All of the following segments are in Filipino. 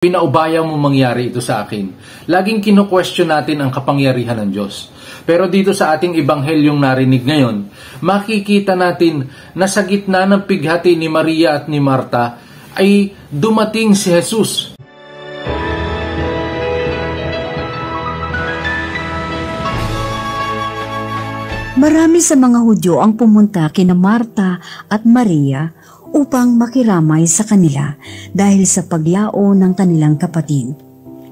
Pinaubaya mo mangyari ito sa akin. Laging kino-question natin ang kapangyarihan ng Diyos. Pero dito sa ating ebanghelyong narinig ngayon, makikita natin na sa gitna ng pighati ni Maria at ni Marta ay dumating si Jesus. Marami sa mga Hudyo ang pumunta kina Marta at Maria upang makiramay sa kanila dahil sa paglao ng kanilang kapatid.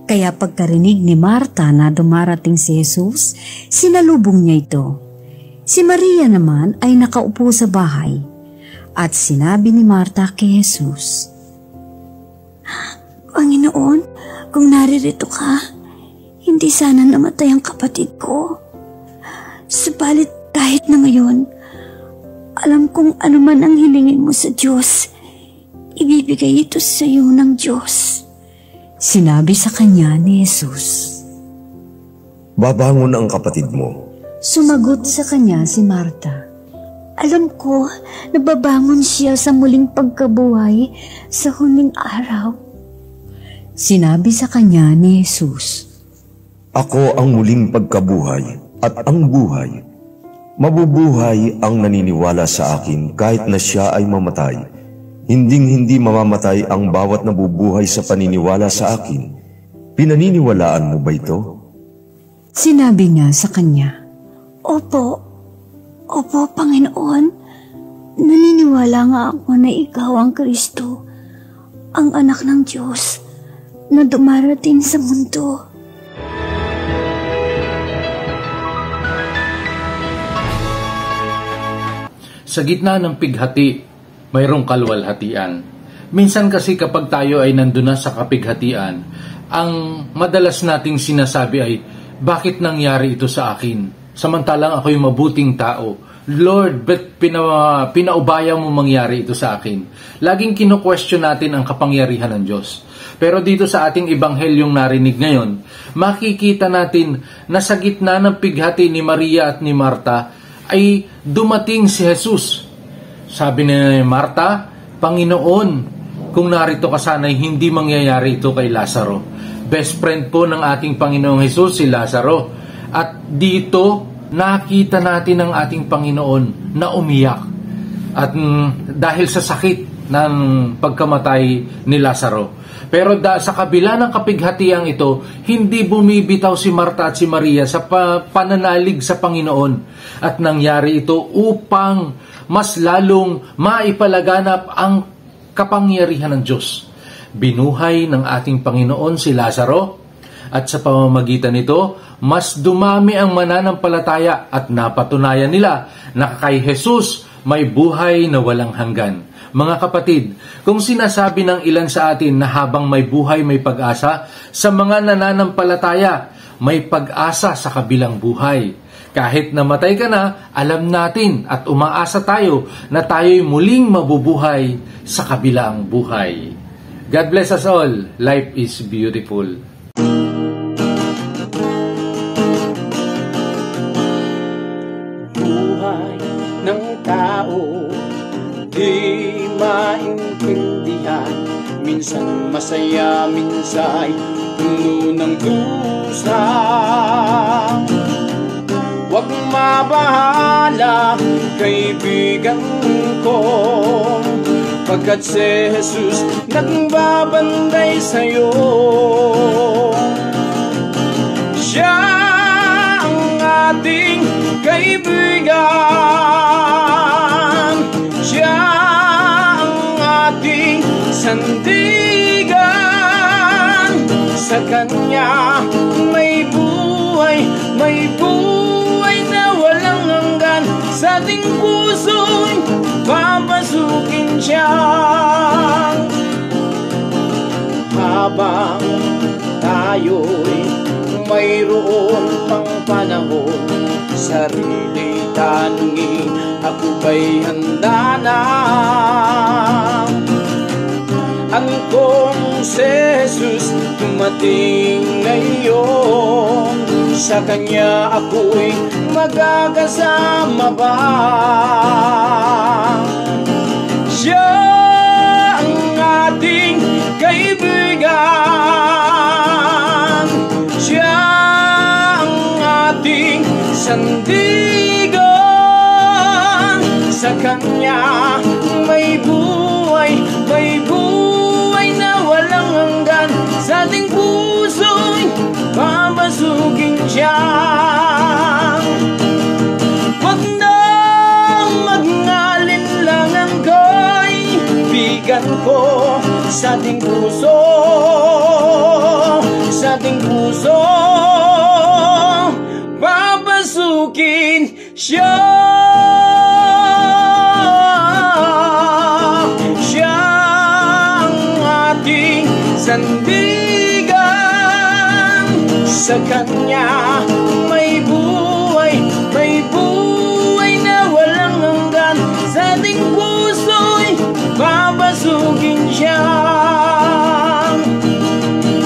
Kaya pagkarinig ni Marta na dumarating si Jesus, sinalubong niya ito. Si Maria naman ay nakaupo sa bahay at sinabi ni Marta kay Jesus, "Panginoon, kung naririto ka, hindi sana namatay ang kapatid ko. Subalit kahit na ngayon, alam kong ano man ang hilingin mo sa Diyos, ibibigay ito sa iyo ng Diyos." Sinabi sa kanya ni Jesus, "Babangon ang kapatid mo." Sumagot sa kanya si Marta, "Alam ko na babangon siya sa muling pagkabuhay sa huling araw." Sinabi sa kanya ni Jesus, "Ako ang muling pagkabuhay at ang buhay. Mabubuhay ang naniniwala sa akin kahit na siya ay mamatay. Hinding-hindi mamamatay ang bawat nabubuhay sa paniniwala sa akin. Pinaniniwalaan mo ba ito?" Sinabi niya sa kanya, Opo, Panginoon. Naniniwala nga ako na ikaw ang Kristo, ang anak ng Diyos na dumarating sa mundo." Sa gitna ng pighati, mayroong kalwalhatian. Minsan kasi kapag tayo ay nandun na sa kapighatian, ang madalas nating sinasabi ay, bakit nangyari ito sa akin? Samantalang ako'y mabuting tao. Lord, ba't pinaubaya mo mangyari ito sa akin? Laging kino-question natin ang kapangyarihan ng Diyos. Pero dito sa ating ebanghelyong narinig ngayon, makikita natin na sa gitna ng pighati ni Maria at ni Marta ay dumating si Jesus. Sabi ni Marta, "Panginoon, kung narito ka sana'y hindi mangyayari ito kay Lazaro." Best friend po ng ating Panginoong Jesus si Lazaro. At dito nakita natin ang ating Panginoon na umiyak. At dahil sa sakit ng pagkamatay ni Lazaro. Pero sa kabila ng kapighatiang ito, hindi bumibitaw si Marta at si Maria sa pananalig sa Panginoon. At nangyari ito upang mas lalong maipalaganap ang kapangyarihan ng Diyos. Binuhay ng ating Panginoon si Lazaro at sa pamamagitan nito, mas dumami ang mananampalataya at napatunayan nila na kay Jesus may buhay na walang hanggan. Mga kapatid, kung sinasabi ng ilan sa atin na habang may buhay may pag-asa, sa mga nananampalataya may pag-asa sa kabilang buhay. Kahit namatay ka na, alam natin at umaasa tayo na tayo'y muling mabubuhay sa kabilang buhay. God bless us all. Life is beautiful. Buhay ng tao di maintindihan, minsan masaya, minsan puno ng dusa. Huwag mabahala, kaibigan ko, pagkat si Jesus nagbabantay sa'yo. Siya ang ating kaibigan, siya ang ating sandigan. Sa Kanya may buhay na walang hanggan. Sa ating puso'y papasukin siya. Habang tayo'y mayroon pang panahon, sarili tanungin, ako ba'y handa na? Kung si Jesus dumating ngayon, sa Kanya ako'y magkakasama ba? Siya ang ating kaibigan, sandigan. Siya ang ating sandigan. Sa Kanya may buhay na walang hanggan. Sa ating puso'y babasugin siya. Wag nang mag-alinlangan kaibigan ko. Sa ating puso, sa ating puso, babasukin siya. Siya ang ating sandigan. Sa Kanya may buhay na walang hanggan. Sa ating puso'y babasugin siya.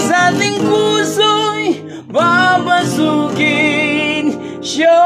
Sa ating puso'y babasugin siya.